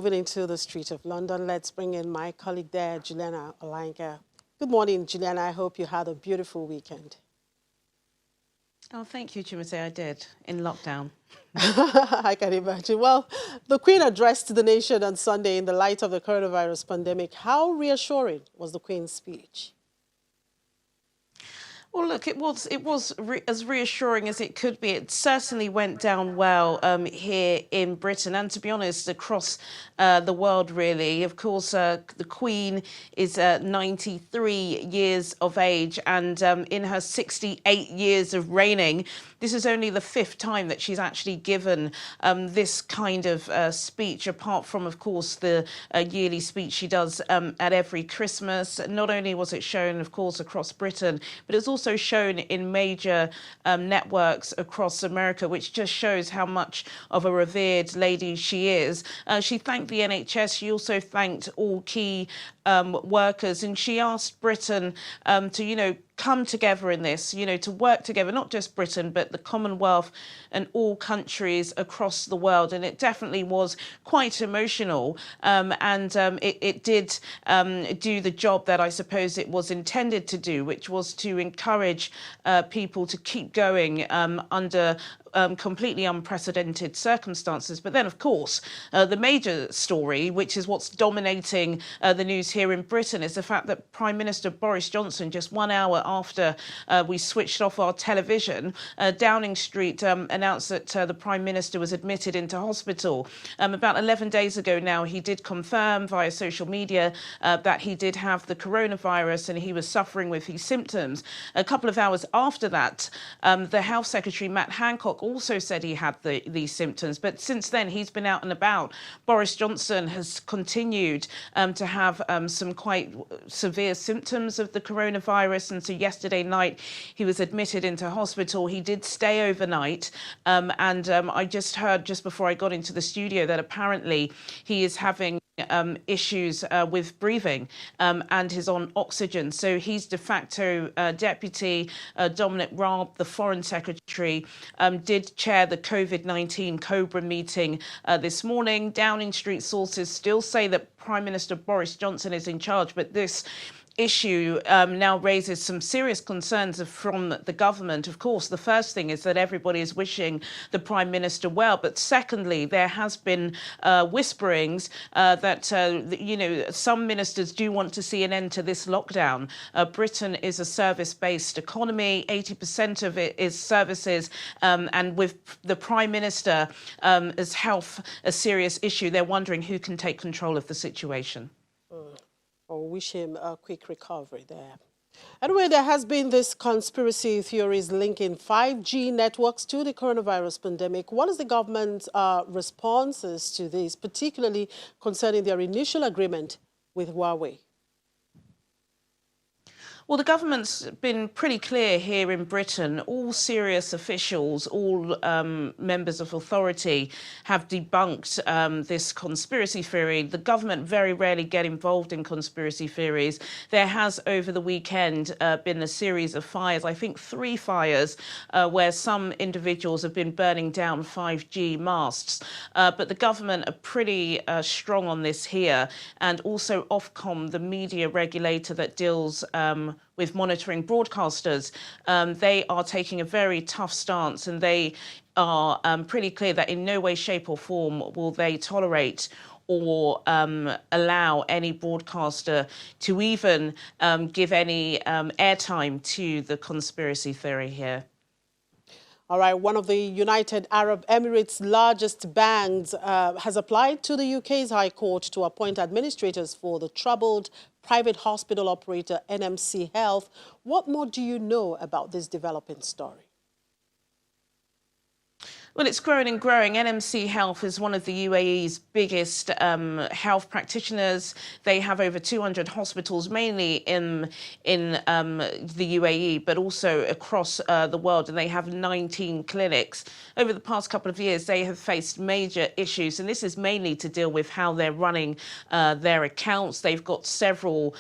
moving into the street of London, let's bring in my colleague there, Juliana Olanka. Good morning, Juliana. I hope you had a beautiful weekend. Oh, thank you, Chimase. I did, in lockdown. I can imagine. Well, the Queen addressed the nation on Sunday in the light of the coronavirus pandemic. How reassuring was the Queen's speech? Well, look, it was as reassuring as it could be. It certainly went down well here in Britain, and to be honest, across the world, really. Of course, the Queen is 93 years of age, and in her 68 years of reigning, this is only the 5th time that she's actually given this kind of speech, apart from, of course, the yearly speech she does at every Christmas. Not only was it shown, of course, across Britain, but it's also shown in major networks across America, which just shows how much of a revered lady she is. She thanked the NHS. She also thanked all key workers, and she asked Britain to, come together in this, to work together, not just Britain, but the Commonwealth and all countries across the world. And it definitely was quite emotional. It did do the job that I suppose it was intended to do, which was to encourage people to keep going under completely unprecedented circumstances. But then, of course, the major story, which is what's dominating the news here in Britain, is the fact that Prime Minister Boris Johnson, just 1 hour after we switched off our television, Downing Street announced that the Prime Minister was admitted into hospital. About 11 days ago now, he did confirm via social media that he did have the coronavirus and he was suffering with his symptoms. A couple of hours after that, the Health Secretary, Matt Hancock, also said he had these symptoms. But since then, he's been out and about. Boris Johnson has continued to have some quite severe symptoms of the coronavirus. And so yesterday night, he was admitted into hospital. He did stay overnight. I just heard just before I got into the studio that apparently he is having issues with breathing and is on oxygen. So he's de facto deputy. Dominic Raab, the Foreign Secretary, did chair the COVID-19 Cobra meeting this morning. Downing Street sources still say that Prime Minister Boris Johnson is in charge, but this issue now raises some serious concerns from the government. Of course, the first thing is that everybody is wishing the Prime Minister well. But secondly, there has been whisperings that, some ministers do want to see an end to this lockdown. Britain is a service-based economy. 80% of it is services. And with the Prime Minister as health a serious issue, they're wondering who can take control of the situation. Or wish him a quick recovery there. Anyway, there has been this conspiracy theories linking 5G networks to the coronavirus pandemic. What is the government's responses to this, particularly concerning their initial agreement with Huawei? Well, the government's been pretty clear here in Britain. All serious officials, all members of authority have debunked this conspiracy theory. The government very rarely get involved in conspiracy theories. There has, over the weekend, been a series of fires, I think 3 fires, where some individuals have been burning down 5G masts. But the government are pretty strong on this here. And also Ofcom, the media regulator that deals with monitoring broadcasters, they are taking a very tough stance, and they are pretty clear that in no way, shape or form will they tolerate or allow any broadcaster to even give any airtime to the conspiracy theory here. All right, one of the United Arab Emirates' largest banks has applied to the UK's High Court to appoint administrators for the troubled private hospital operator NMC Health. What more do you know about this developing story? Well, it's growing and growing. NMC Health is one of the UAE's biggest health practitioners. They have over 200 hospitals, mainly in the UAE, but also across the world, and they have 19 clinics. Over the past couple of years, they have faced major issues, and this is mainly to deal with how they're running their accounts. They've got several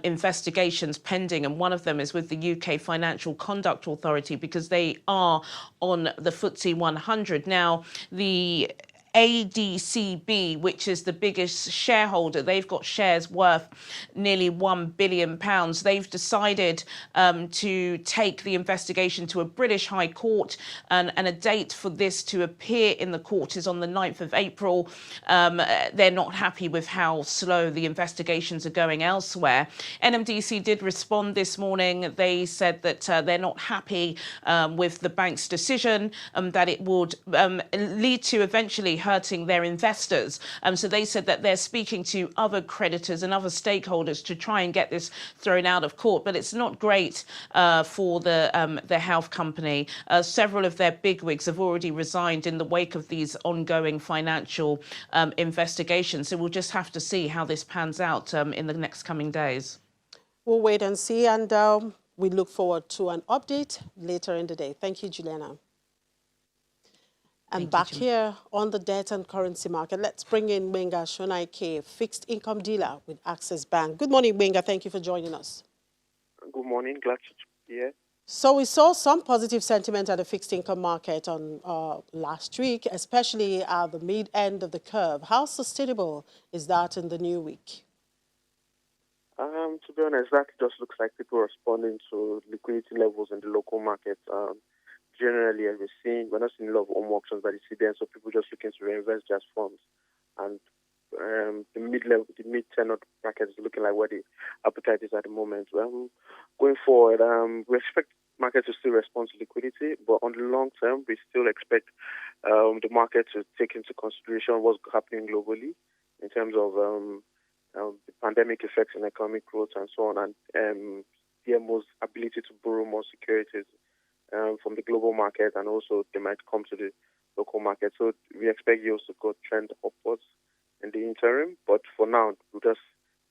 investigations pending, and one of them is with the UK Financial Conduct Authority, because they are on the FTSE 100. Now, the ADCB, which is the biggest shareholder, they've got shares worth nearly £1 billion. They've decided to take the investigation to a British High Court, and a date for this to appear in the court is on the 9th of April. They're not happy with how slow the investigations are going elsewhere. NMDC did respond this morning. They said that they're not happy with the bank's decision, that it would lead to eventually hurting their investors. So they said that they're speaking to other creditors and other stakeholders to try and get this thrown out of court. But it's not great for the health company. Several of their bigwigs have already resigned in the wake of these ongoing financial investigations. So we'll just have to see how this pans out in the next coming days. We'll wait and see, and we look forward to an update later in the day. Thank you, Juliana. And back here on the debt and currency market, let's bring in Benga Shonaike, fixed income dealer with Access Bank. Good morning, Benga. Thank you for joining us. Good morning. Glad to be here. So we saw some positive sentiment at the fixed income market on last week, especially at the mid-end of the curve. How sustainable is that in the new week? To be honest, that just looks like people responding to liquidity levels in the local market. Generally, as we're not seeing a lot of home auctions by the CBN, so people just looking to reinvest their funds. And the mid-tenor bracket is looking like where the appetite is at the moment. Going forward, we expect market to still respond to liquidity, but on the long term, we still expect the market to take into consideration what's happening globally in terms of the pandemic effects on economic growth and so on, and DMO's ability to borrow more securities from the global market, and also they might come to the local market. So we expect yields to go trend upwards in the interim, but for now, we'll just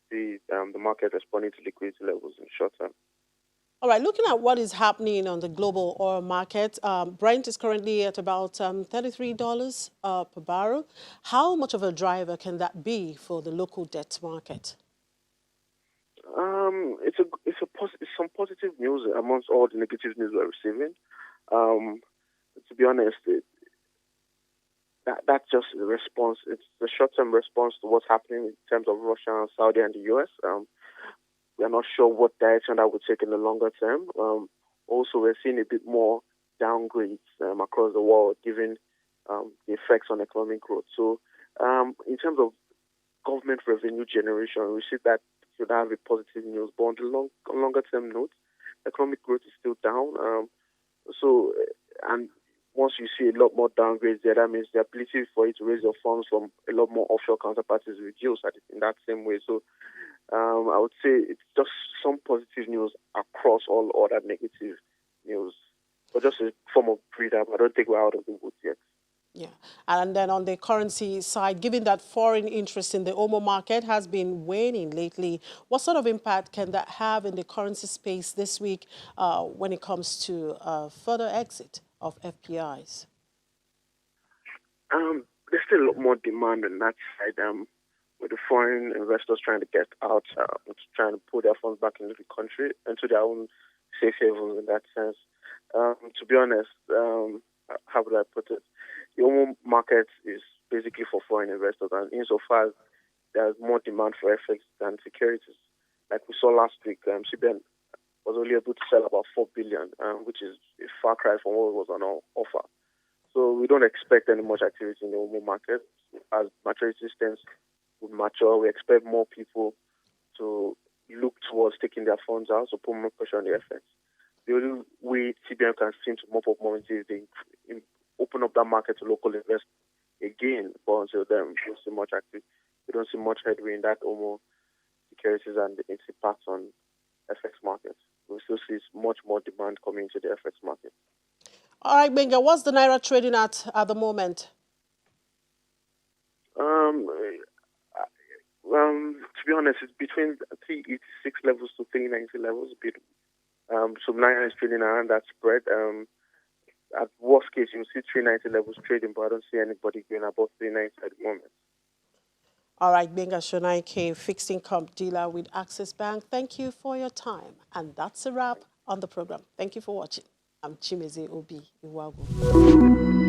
see the market responding to liquidity levels in the short term. All right, looking at what is happening on the global oil market, Brent is currently at about $33 per barrel. How much of a driver can that be for the local debt market? It's some positive news amongst all the negative news we're receiving. To be honest, that's just the response. It's the short-term response to what's happening in terms of Russia and Saudi and the US. We are not sure what direction that would take in the longer term. Also, we're seeing a bit more downgrades across the world, given the effects on economic growth. So, in terms of government revenue generation, we see that should have a positive news. But on the longer term note, economic growth is still down. And once you see a lot more downgrades there, that means the ability for you to raise your funds from a lot more offshore counterparties reduced in that same way. So I would say it's just some positive news across all other negative news, but just a form of breather. I don't think we're out of the woods yet. Yeah. And then on the currency side, given that foreign interest in the OMO market has been waning lately, what sort of impact can that have in the currency space this week when it comes to further exit of FPIs? There's still a lot more demand on that side, with the foreign investors trying to get out, trying to put their funds back into the country, into their own safe havens in that sense. To be honest, how would I put it? The home market is basically for foreign investors, and insofar as there's more demand for FX than securities. Like we saw last week, CBN was only able to sell about 4 billion, which is a far cry from what was on offer. So we don't expect any much activity in the home market. As maturity stands would mature, we expect more people to look towards taking their funds out, so put more pressure on the FX. The only way CBN can seem to mop up momentum is they open up that market to local investors again. But until then, we don't see much activity. We don't see much headway in that OMO securities and its impact on FX markets. We still see much more demand coming into the FX market. All right, Benga, what's the Naira trading at the moment? To be honest, it's between 386 levels to 390 levels. So Naira is trading around that spread. At worst case, you'll see 390 levels trading, but I don't see anybody going above 390 at the moment. All right, Benga Shonaike, fixed income dealer with Access Bank. Thank you for your time. And that's a wrap on the program. Thank you for watching. I'm Chimeze Obi Iwagu.